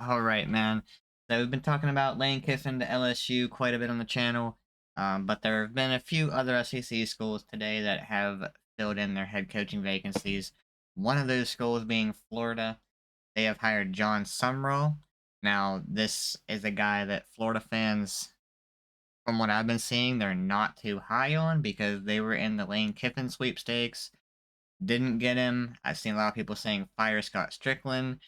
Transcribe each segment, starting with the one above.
All right, man. So we've been talking about Lane Kiffin to LSU quite a bit on the channel, but there have been a few other SEC schools today that have filled in their head coaching vacancies. One of those schools being Florida. They have hired Jon Sumrall. Now, this is a guy that Florida fans, from what I've been seeing, they're not too high on because they were in the Lane Kiffin sweepstakes. Didn't get him. I've seen a lot of people saying fire Scott Strickland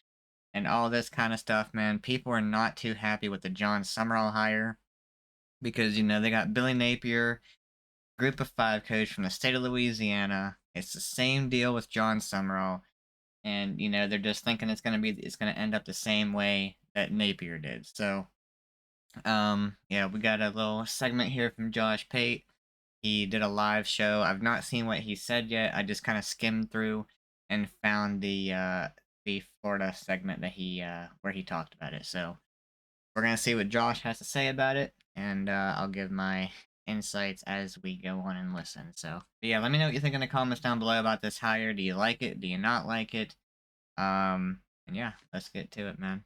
and all this kind of stuff, man. People are not too happy with the Jon Sumrall hire because, they got Billy Napier, group of five coach from the state of Louisiana. It's the same deal with Jon Sumrall. And, they're just thinking it's going to end up the same way that Napier did. So, yeah, we got a little segment here from Josh Pate. He did a live show. I've not seen what he said yet. I just kind of skimmed through and found the Florida segment that he where he talked about it. So we're gonna see what Josh has to say about it, and I'll give my insights as we go on and listen. So but yeah, let me know what you think in the comments down below about this hire. Do you like it? Do you not like it? And yeah, let's get to it, man.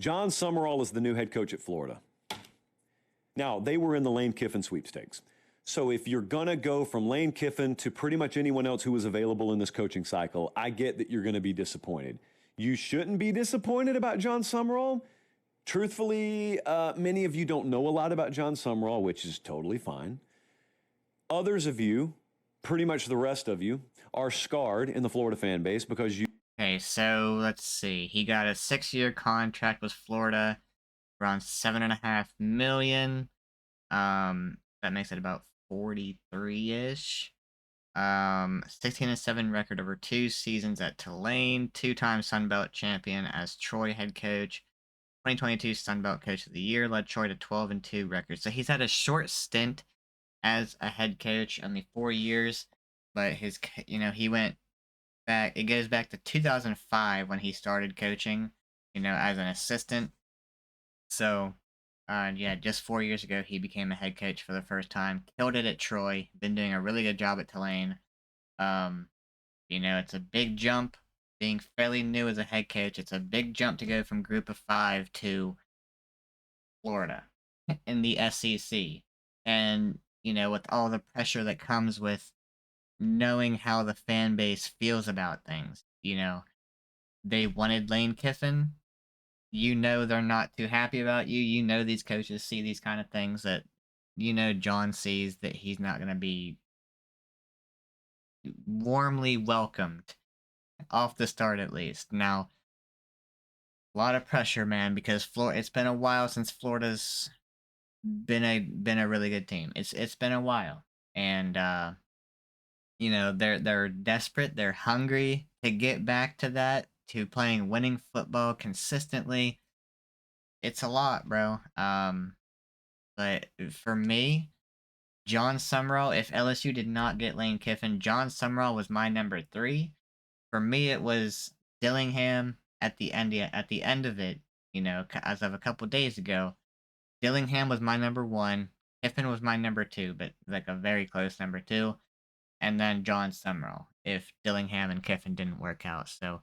Jon Sumrall is the new head coach at Florida. Now, they were in the Lane Kiffin sweepstakes. So if you're going to go from Lane Kiffin to pretty much anyone else who was available in this coaching cycle, I get that you're going to be disappointed. You shouldn't be disappointed about Jon Sumrall. Truthfully, many of you don't know a lot about Jon Sumrall, which is totally fine. Others of you, pretty much the rest of you, are scarred in the Florida fan base because you. Okay, so let's see. He got a 6-year contract with Florida, around 7.5 million. That makes it about 43-ish. 16-7 record over 2 seasons at Tulane, 2-time Sun Belt champion as Troy head coach. 2022 Sun Belt Coach of the Year led Troy to 12-2 record. So he's had a short stint as a head coach, only 4 years, but he went back. It goes back to 2005 when he started coaching, as an assistant. So, yeah, just 4 years ago, he became a head coach for the first time. Killed it at Troy. Been doing a really good job at Tulane. Um, it's a big jump. Being fairly new as a head coach, it's a big jump to go from group of five to Florida in the SEC. And, with all the pressure that comes with knowing how the fan base feels about things, they wanted Lane Kiffin. They're not too happy about you. These coaches see these kind of things that, John sees that he's not going to be warmly welcomed off the start at least. Now, a lot of pressure, man, because it's been a while since Florida's been a really good team. It's been a while. And they're desperate, they're hungry to get back to that, to playing winning football consistently. It's a lot, bro. But for me, Jon Sumrall, if LSU did not get Lane Kiffin, Jon Sumrall was my number 3. For me, it was Dillingham at the end of it, as of a couple days ago. Dillingham was my number 1. Kiffin was my number 2, but like a very close number 2. And then Jon Sumrall, if Dillingham and Kiffin didn't work out. So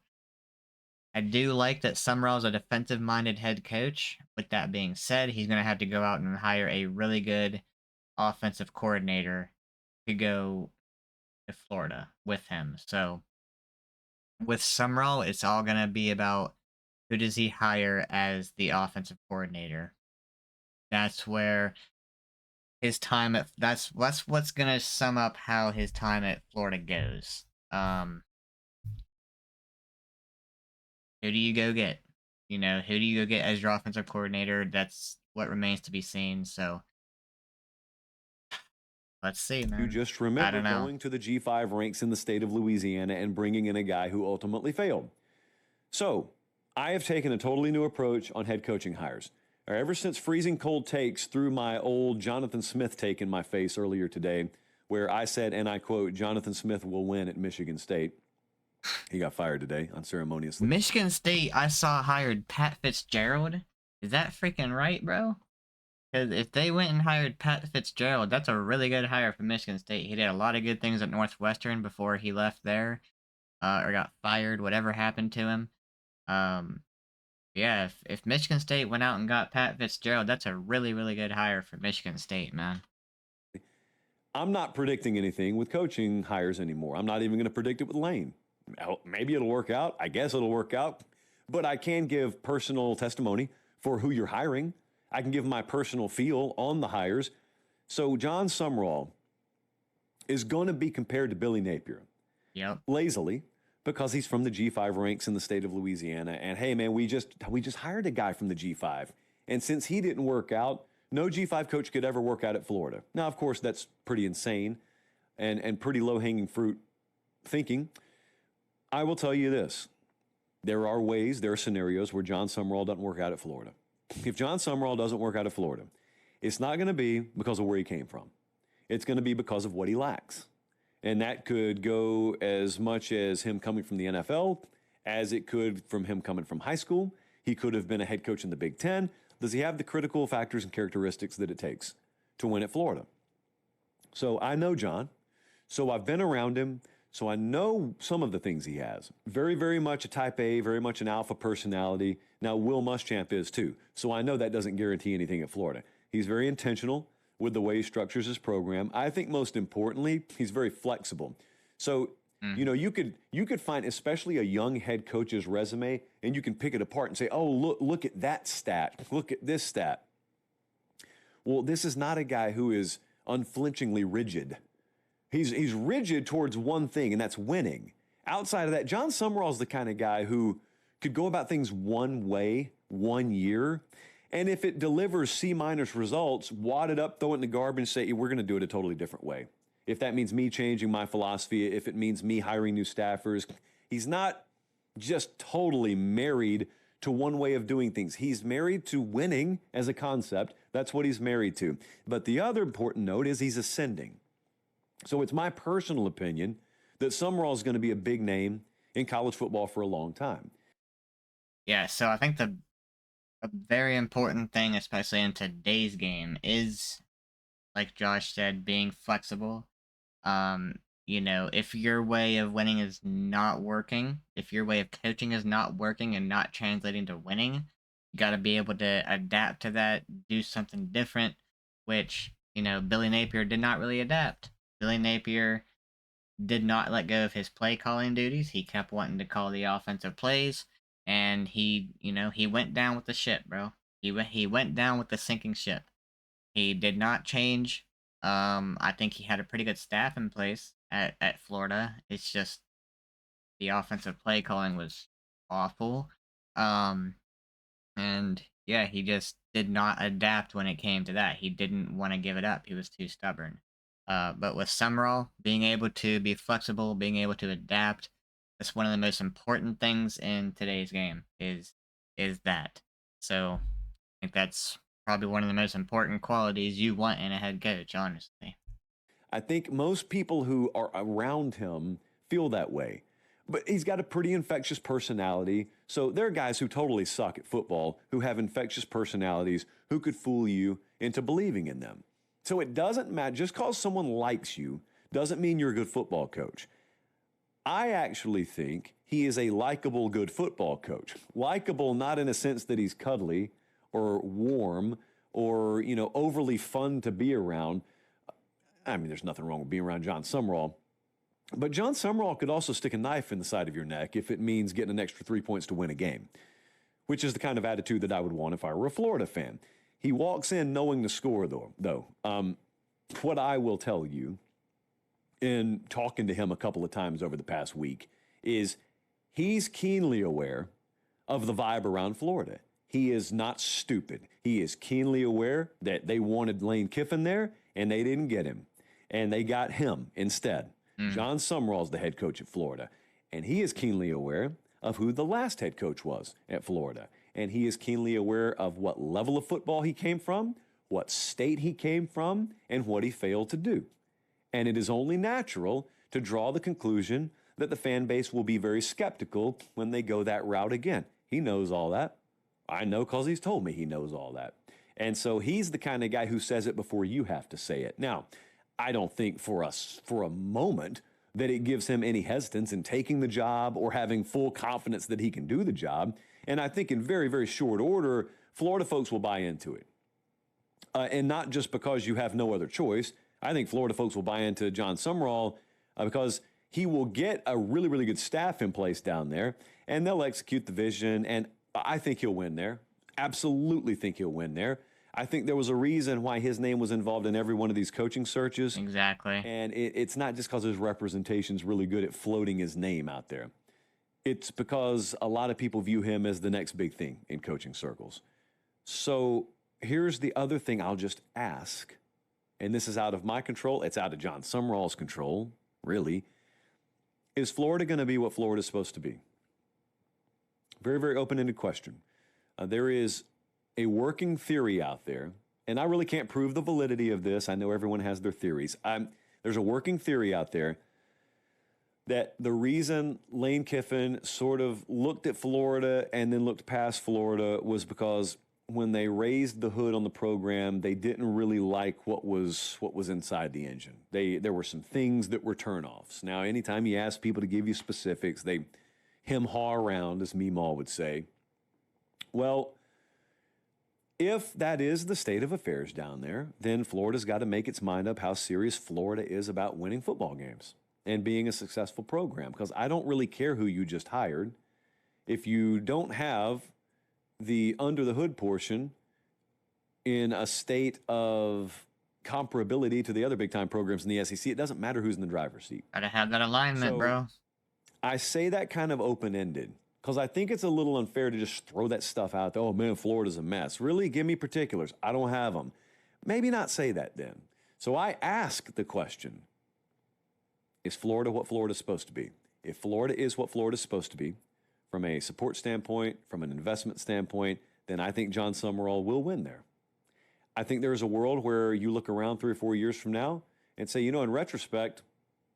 I do like that Sumrall's a defensive-minded head coach. With that being said, he's going to have to go out and hire a really good offensive coordinator to go to Florida with him. So with Sumrall, it's all going to be about who does he hire as the offensive coordinator. That's where his time at that's what's going to sum up how his time at Florida goes. Who do you go get? Who do you go get as your offensive coordinator? That's what remains to be seen. So let's see, You man. just I remember don't know. going to the G5 ranks in the state of Louisiana and bringing in a guy who ultimately failed. So, I have taken a totally new approach on head coaching hires. Ever since freezing cold takes threw my old Jonathan Smith take in my face earlier today, where I said, and I quote, Jonathan Smith will win at Michigan State. He got fired today unceremoniously. Michigan State, I saw hired Pat Fitzgerald. Is that freaking right, bro? Because if they went and hired Pat Fitzgerald, that's a really good hire for Michigan State. He did a lot of good things at Northwestern before he left there, or got fired, whatever happened to him. Yeah, if Michigan State went out and got Pat Fitzgerald, that's a really, really good hire for Michigan State, man. I'm not predicting anything with coaching hires anymore. I'm not even going to predict it with Lane. Maybe it'll work out. I guess it'll work out. But I can give personal testimony for who you're hiring. I can give my personal feel on the hires. So Jon Sumrall is going to be compared to Billy Napier Yep. lazily because he's from the G5 ranks in the state of Louisiana. And hey, man, we just hired a guy from the G5. And since he didn't work out, no G5 coach could ever work out at Florida. Now, of course, that's pretty insane and pretty low-hanging fruit thinking. I will tell you this. There are scenarios where Jon Sumrall doesn't work out at Florida. If Jon Sumrall doesn't work out at Florida, it's not going to be because of where he came from. It's going to be because of what he lacks. And that could go as much as him coming from the NFL as it could from him coming from high school. He could have been a head coach in the Big Ten. Does he have the critical factors and characteristics that it takes to win at Florida? So I know Jon. So I've been around him. So I know some of the things he has. Very, very much a type A, very much an alpha personality. Now, Will Muschamp is too. So I know that doesn't guarantee anything at Florida. He's very intentional with the way he structures his program. I think most importantly, he's very flexible. So, you could find especially a young head coach's resume and you can pick it apart and say, oh, look at that stat. Look at this stat. Well, this is not a guy who is unflinchingly rigid. He's rigid towards one thing, and that's winning. Outside of that, Jon Sumrall is the kind of guy who could go about things one way, 1 year, and if it delivers C-minus results, wad it up, throw it in the garbage, and say, we're going to do it a totally different way. If that means me changing my philosophy, if it means me hiring new staffers, he's not just totally married to one way of doing things. He's married to winning as a concept. That's what he's married to. But the other important note is he's ascending. So it's my personal opinion that Sumrall is going to be a big name in college football for a long time. Yeah, so I think the a very important thing, especially in today's game, is like Josh said, being flexible. If your way of winning is not working, if your way of coaching is not working and not translating to winning, you got to be able to adapt to that, do something different, which, Billy Napier did not really adapt. Billy Napier did not let go of his play calling duties. He kept wanting to call the offensive plays, and he went down with the ship, bro. He went down with the sinking ship. He did not change. I think he had a pretty good staff in place at Florida. It's just the offensive play calling was awful. Um, and yeah, he just did not adapt when it came to that. He didn't want to give it up. He was too stubborn. But with Summerall, being able to be flexible, being able to adapt, that's one of the most important things in today's game is that. So I think that's probably one of the most important qualities you want in a head coach, honestly. I think most people who are around him feel that way. But he's got a pretty infectious personality. So there are guys who totally suck at football who have infectious personalities who could fool you into believing in them. So it doesn't matter. Just because someone likes you doesn't mean you're a good football coach. I actually think he is a likable, good football coach. Likable not in a sense that he's cuddly or warm or, overly fun to be around. I mean, there's nothing wrong with being around Jon Sumrall. But Jon Sumrall could also stick a knife in the side of your neck if it means getting an extra 3 points to win a game, which is the kind of attitude that I would want if I were a Florida fan. He walks in knowing the score, though. What I will tell you in talking to him a couple of times over the past week is he's keenly aware of the vibe around Florida. He is not stupid. He is keenly aware that they wanted Lane Kiffin there, and they didn't get him. And they got him instead. Jon Sumrall is the head coach at Florida. And he is keenly aware of who the last head coach was at Florida. And he is keenly aware of what level of football he came from, what state he came from, and what he failed to do. And it is only natural to draw the conclusion that the fan base will be very skeptical when they go that route again. He knows all that. I know because he's told me he knows all that. And so he's the kind of guy who says it before you have to say it. Now, I don't think for a moment that it gives him any hesitance in taking the job or having full confidence that he can do the job. And I think in very, very short order, Florida folks will buy into it. And not just because you have no other choice. I think Florida folks will buy into Jon Sumrall because he will get a really, really good staff in place down there, and they'll execute the vision. And I think he'll win there. Absolutely think he'll win there. I think there was a reason why his name was involved in every one of these coaching searches. Exactly. And it's not just because his representation's really good at floating his name out there. It's because a lot of people view him as the next big thing in coaching circles. So here's the other thing I'll just ask, and this is out of my control. It's out of Jon Sumrall's control, really. Is Florida going to be what Florida's supposed to be? Very, very open-ended question. There is a working theory out there, and I really can't prove the validity of this. I know everyone has their theories. There's a working theory out there that the reason Lane Kiffin sort of looked at Florida and then looked past Florida was because when they raised the hood on the program, they didn't really like what was inside the engine. There were some things that were turnoffs. Now, anytime you ask people to give you specifics, they hem-haw around, as Meemaw would say. Well, if that is the state of affairs down there, then Florida's got to make its mind up how serious Florida is about winning football games and being a successful program. Because I don't really care who you just hired. If you don't have the under the hood portion in a state of comparability to the other big time programs in the SEC, it doesn't matter who's in the driver's seat. Gotta have that alignment, So, bro. I say that kind of open-ended because I think it's a little unfair to just throw that stuff out there. Oh, man, Florida's a mess. Really? Give me particulars. I don't have them. Maybe not say that then. So I ask the question, is Florida what Florida's supposed to be? If Florida is what Florida's supposed to be, from a support standpoint, from an investment standpoint, then I think Jon Sumrall will win there. I think there is a world where you look around 3 or 4 years from now and say, in retrospect,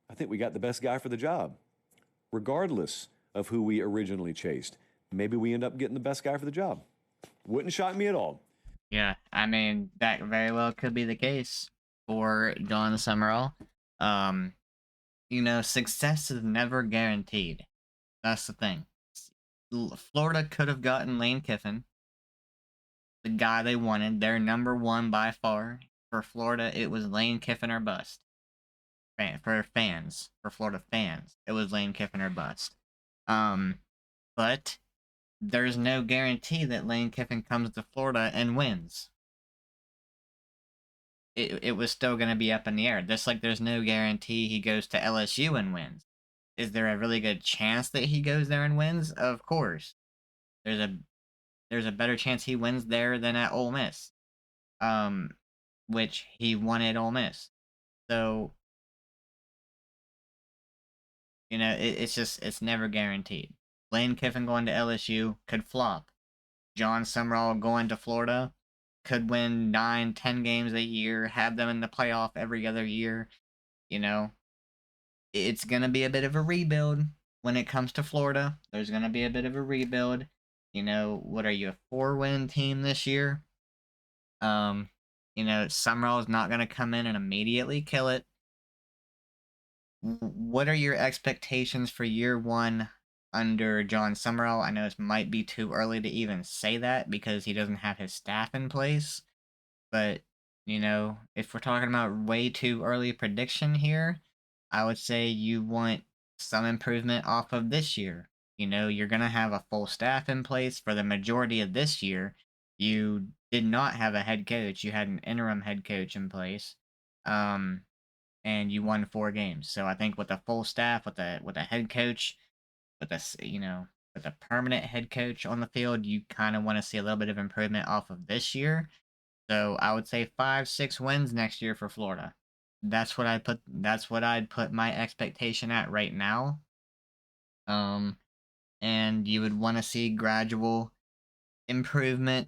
I think we got the best guy for the job. Regardless of who we originally chased, maybe we end up getting the best guy for the job. Wouldn't shock me at all. Yeah, I mean, that very well could be the case for Jon Sumrall. Success is never guaranteed. That's the thing. Florida could have gotten Lane Kiffin, the guy they wanted, their number one by far. For Florida, it was Lane Kiffin or bust. For Florida fans, it was Lane Kiffin or bust. But there's no guarantee that Lane Kiffin comes to Florida and wins. It was still going to be up in the air. Just like there's no guarantee he goes to LSU and wins. Is there a really good chance that he goes there and wins? Of course. There's a better chance he wins there than at Ole Miss. Which he won at Ole Miss. So, it's never guaranteed. Lane Kiffin going to LSU could flop. Jon Sumrall going to Florida could win 9-10 games a year, have them in the playoff every other year. It's going to be a bit of a rebuild when it comes to Florida. There's going to be a bit of a rebuild. What are you, a 4-win team this year? Sumrall is not going to come in and immediately kill it. What are your expectations for year one under Jon Sumrall? I know it might be too early to even say that because he doesn't have his staff in place. But, if we're talking about way too early prediction here, I would say you want some improvement off of this year. You're going to have a full staff in place for the majority of this year. You did not have a head coach. You had an interim head coach in place. And you won 4 games. So I think with a full staff, with a head coach, with a permanent head coach on the field, you kind of want to see a little bit of improvement off of this year. So I would say 5-6 wins next year for Florida. That's what I'd put my expectation at right now. And you would want to see gradual improvement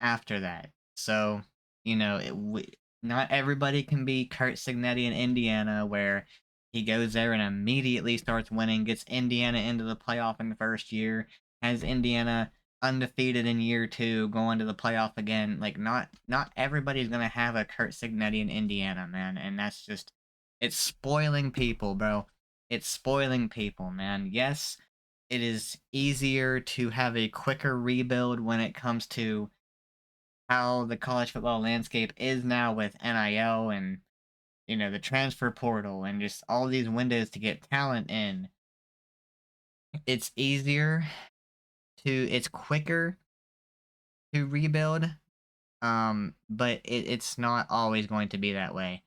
after that. So, not everybody can be Kurt Signetti in Indiana, where he goes there and immediately starts winning, gets Indiana into the playoff in the first year, has Indiana undefeated in year 2, going to the playoff again. Like, not everybody's gonna have a Kurt Signetti in Indiana, man, and that's just, it's spoiling people, bro. It's spoiling people, man. Yes, it is easier to have a quicker rebuild when it comes to how the college football landscape is now with NIL and the transfer portal and just all these windows to get talent in. It's easier it's quicker to rebuild, but it's not always going to be that way.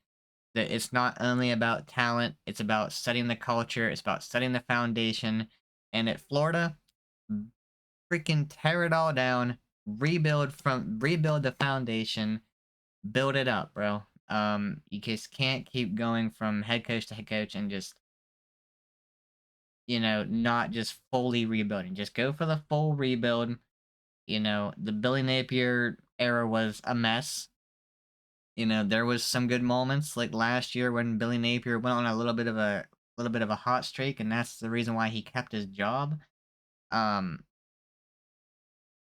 That it's not only about talent, it's about setting the culture, it's about setting the foundation. And at Florida, freaking tear it all down, rebuild the foundation, build it up, bro. You just can't keep going from head coach to head coach and just not just fully rebuilding. Just go for the full rebuild. The Billy Napier era was a mess. There was some good moments like last year when Billy Napier went on a little bit of a hot streak, and that's the reason why he kept his job. Um,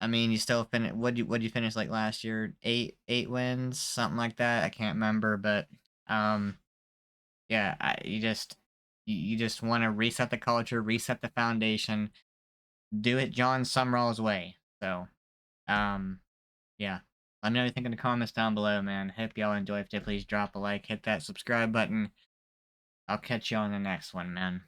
I mean, you still finish. What'd you finish like last year? Eight wins, something like that. I can't remember, but um, yeah, you just want to reset the culture, reset the foundation, do it Jon Sumrall's way. So, um, yeah. Let me know what you think in the comments down below, man. Hope y'all enjoy. If you please drop a like, hit that subscribe button. I'll catch you on the next one, man.